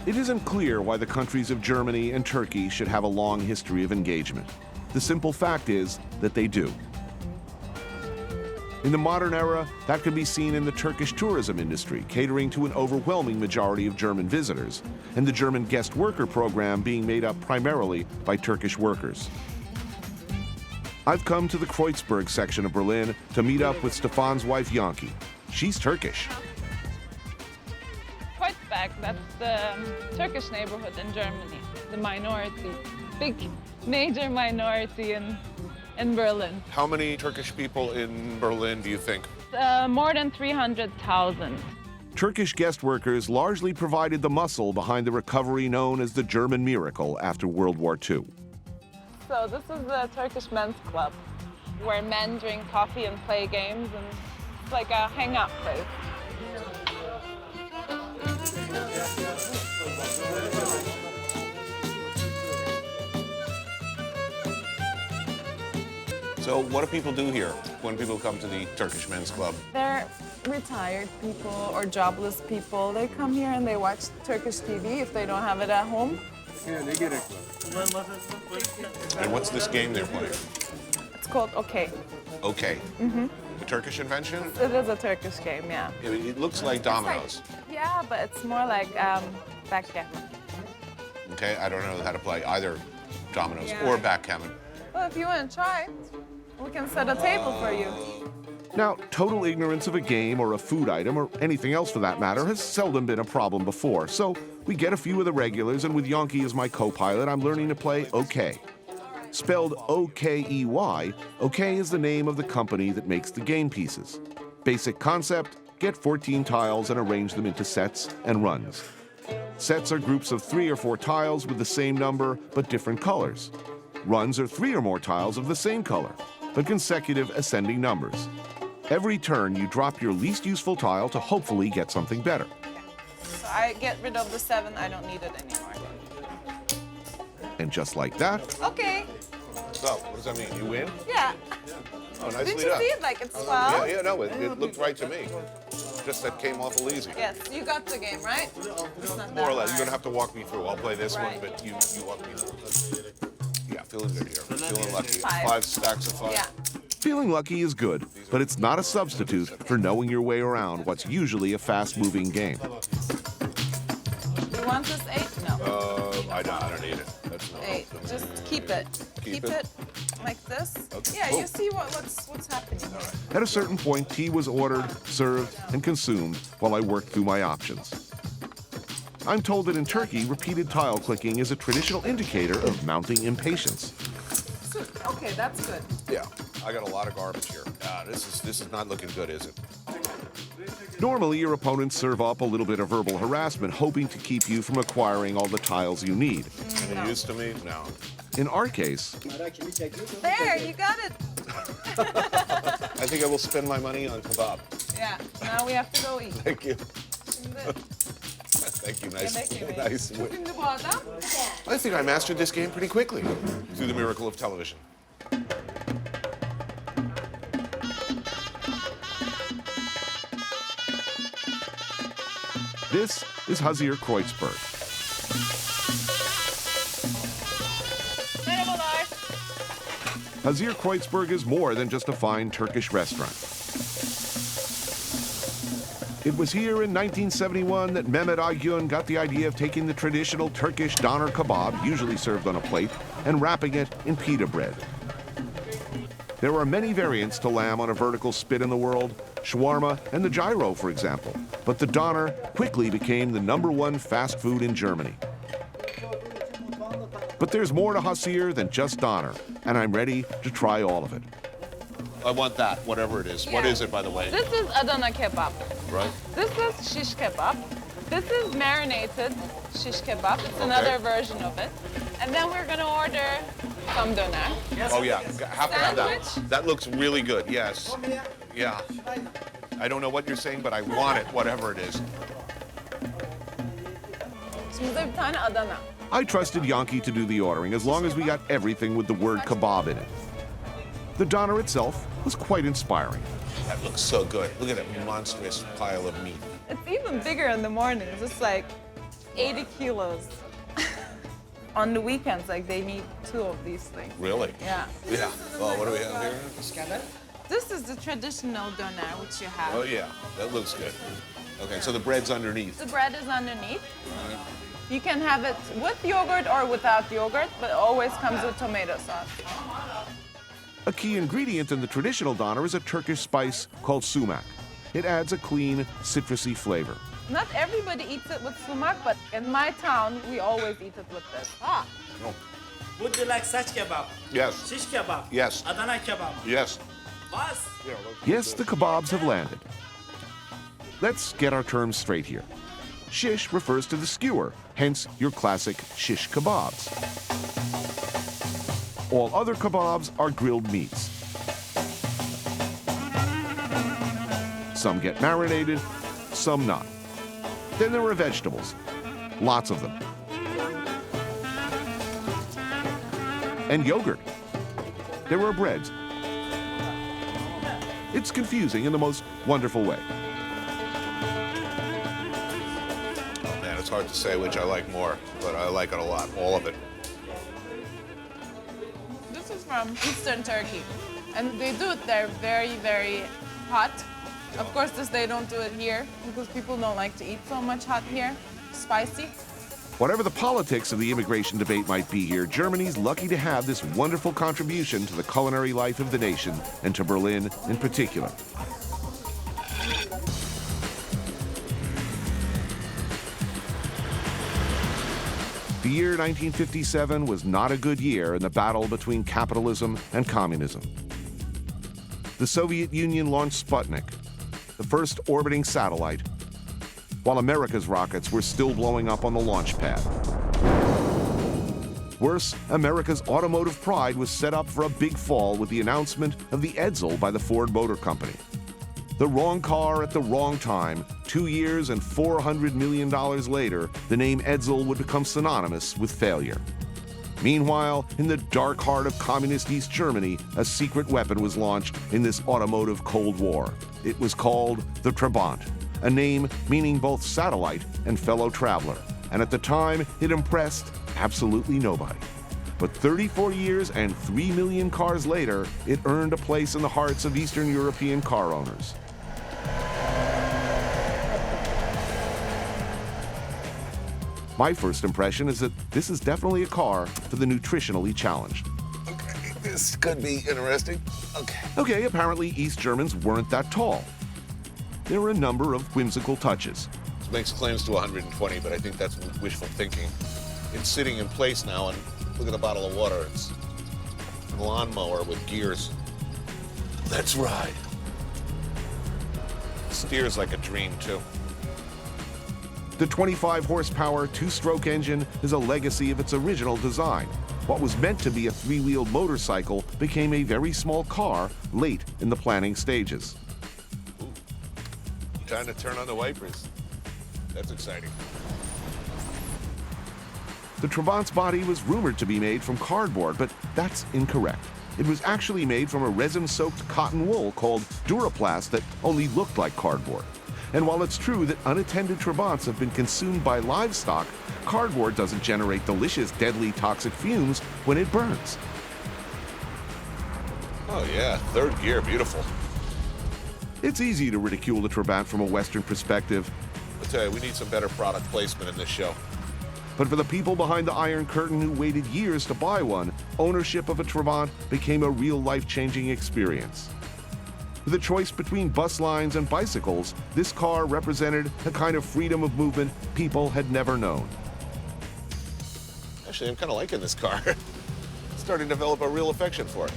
It isn't clear why the countries of Germany and Turkey should have a long history of engagement. The simple fact is that they do. In the modern era, that can be seen in the Turkish tourism industry, catering to an overwhelming majority of German visitors, and the German guest worker program being made up primarily by Turkish workers. I've come to the Kreuzberg section of Berlin to meet up with Stefan's wife, Yanki. She's Turkish. Kreuzberg, that's the Turkish neighborhood in Germany, the minority, big, major minority in Berlin. How many Turkish people in Berlin do you think? More than 300,000. Turkish guest workers largely provided the muscle behind the recovery known as the German miracle after World War II. So this is the Turkish men's club, where men drink coffee and play games, and it's like a hangout place. So what do people do here when people come to the Turkish Men's Club? They're retired people or jobless people. They come here and they watch Turkish TV if they don't have it at home. And what's this game they're playing? It's called Okay. Okay. A Turkish invention? It is a Turkish game, yeah. It looks like dominoes. Yeah, but it's more like backgammon. Okay, I don't know how to play either dominoes or backgammon. Well, if you want to try, we can set a table for you. Now, total ignorance of a game or a food item or anything else for that matter has seldom been a problem before. So we get a few of the regulars, and with Yanki as my co-pilot, I'm learning to play OK. Spelled O-K-E-Y, OK is the name of the company that makes the game pieces. Basic concept, get 14 tiles and arrange them into sets and runs. Sets are groups of 3 or 4 tiles with the same number but different colors. Runs are 3 or more tiles of the same color, but consecutive ascending numbers. Every turn, you drop your least useful tile to hopefully get something better. So I get rid of the 7, I don't need it anymore. And just like that... Okay. So, what does that mean? You win? Yeah. Oh, nicely Did you done. see it like it's 12? Yeah, no, it looked right to me. Just that came awful easy. Yes, you got the game, right? It's not More or that less. You're hard. going to have to walk me through. I'll play this Right. one, but you walk me through. Yeah, feeling good here. Feeling lucky. 5. 5 stacks of 5. Yeah. Feeling lucky is good, but it's not a substitute for knowing your way around what's usually a fast-moving game. You want this 8? No. I don't need it. That's not 8. Just keep it. Keep Keep it? it like this. Okay. Yeah, Oh. you see what's happening here. At a certain point, tea was ordered, served, and consumed while I worked through my options. I'm told that in Turkey, repeated tile clicking is a traditional indicator of mounting impatience. So, okay, that's good. Yeah, I got a lot of garbage here. This is not looking good, is it? Normally, your opponents serve up a little bit of verbal harassment, hoping to keep you from acquiring all the tiles you need. Any use to me? No. In our case, There, you got it. I think I will spend my money on kebab. Yeah, now we have to go eat. Thank you. Şimdi Thank you. yemek yemeyiz. Nice. Şimdi bu adam. I think I mastered this game pretty quickly through the miracle of television. This is Hazir Kreuzberg. Merhabalar. Hazir Kreuzberg is more than just a fine Turkish restaurant. It was here in 1971 that Mehmet Aygün got the idea of taking the traditional Turkish doner kebab, usually served on a plate, and wrapping it in pita bread. There are many variants to lamb on a vertical spit in the world, shawarma and the gyro, for example. But the doner quickly became the #1 fast food in Germany. But there's more to Hazir than just doner, and I'm ready to try all of it. I want that, whatever it is. What Yeah. is it, by the way? This is Adana kebab. Right? This is shish kebab. This is marinated shish kebab. It's another version of it. And then we're gonna order some doner. Oh yeah, have to have that. Sandwich? That looks really good, yes. Yeah. I don't know what you're saying, but I want it, whatever it is. Şimdi de bir tane Adana. I trusted Yanki to do the ordering as long as we got everything with the word kebab in it. The doner itself was quite inspiring. That looks so good. Look at that monstrous pile of meat. It's even bigger in the mornings. It's like 80 kilos. On the weekends, like they need 2 of these things. Really? Yeah. Yeah. Well, what do we have here? This is the traditional doner, which you have. Oh, yeah. That looks good. Okay, so the bread's underneath. The bread is underneath. You can have it with yogurt or without yogurt, but it always comes with tomato sauce. A key ingredient in the traditional doner is a Turkish spice called sumac. It adds a clean, citrusy flavor. Not everybody eats it with sumac, but in my town, we always eat it with this. Ah. Oh. Would you like saç kebab? Yes. Shish kebab? Yes. Adana kebab? Yes. Was? Yes, the kebabs have landed. Let's get our terms straight here. Shish refers to the skewer, hence your classic shish kebabs. All other kebabs are grilled meats. Some get marinated, some not. Then there are vegetables, lots of them. And yogurt. There are breads. It's confusing in the most wonderful way. Oh, man, it's hard to say which I like more, but I like it a lot, all of it. This is from Eastern Turkey, and they do it there very, very hot. Of course, they don't do it here because people don't like to eat so much hot here, spicy. Whatever the politics of the immigration debate might be here, Germany's lucky to have this wonderful contribution to the culinary life of the nation, and to Berlin in particular. The year 1957 was not a good year in the battle between capitalism and communism. The Soviet Union launched Sputnik, the first orbiting satellite, while America's rockets were still blowing up on the launch pad. Worse, America's automotive pride was set up for a big fall with the announcement of the Edsel by the Ford Motor Company. The wrong car at the wrong time. 2 years and $400 million later, the name Edsel would become synonymous with failure. Meanwhile, in the dark heart of communist East Germany, a secret weapon was launched in this automotive Cold War. It was called the Trabant, a name meaning both satellite and fellow traveler. And at the time, it impressed absolutely nobody. But 34 years and 3 million cars later, it earned a place in the hearts of Eastern European car owners. My first impression is that this is definitely a car for the nutritionally challenged. Okay, this could be interesting. Okay. Okay, apparently East Germans weren't that tall. There were a number of whimsical touches. This makes claims to 120, but I think that's wishful thinking. It's sitting in place now, and look at the bottle of water. It's a lawnmower with gears. Let's ride. Steers like a dream, too. The 25 horsepower two-stroke engine is a legacy of its original design. What was meant to be a 3-wheeled motorcycle became a very small car late in the planning stages. Ooh. Time to turn on the wipers. That's exciting. The Trabant's body was rumored to be made from cardboard, but that's incorrect. It was actually made from a resin-soaked cotton wool called Duraplast that only looked like cardboard. And while it's true that unattended Trabants have been consumed by livestock, cardboard doesn't generate delicious, deadly, toxic fumes when it burns. Oh yeah, third gear, beautiful. It's easy to ridicule the Trabant from a Western perspective, I'll tell you, we need some better product placement in this show. but for the people behind the Iron Curtain who waited years to buy one, ownership of a Trabant became a real life-changing experience. With a choice between bus lines and bicycles, this car represented a kind of freedom of movement people had never known. Actually, I'm kind of liking this car. Starting to develop a real affection for it.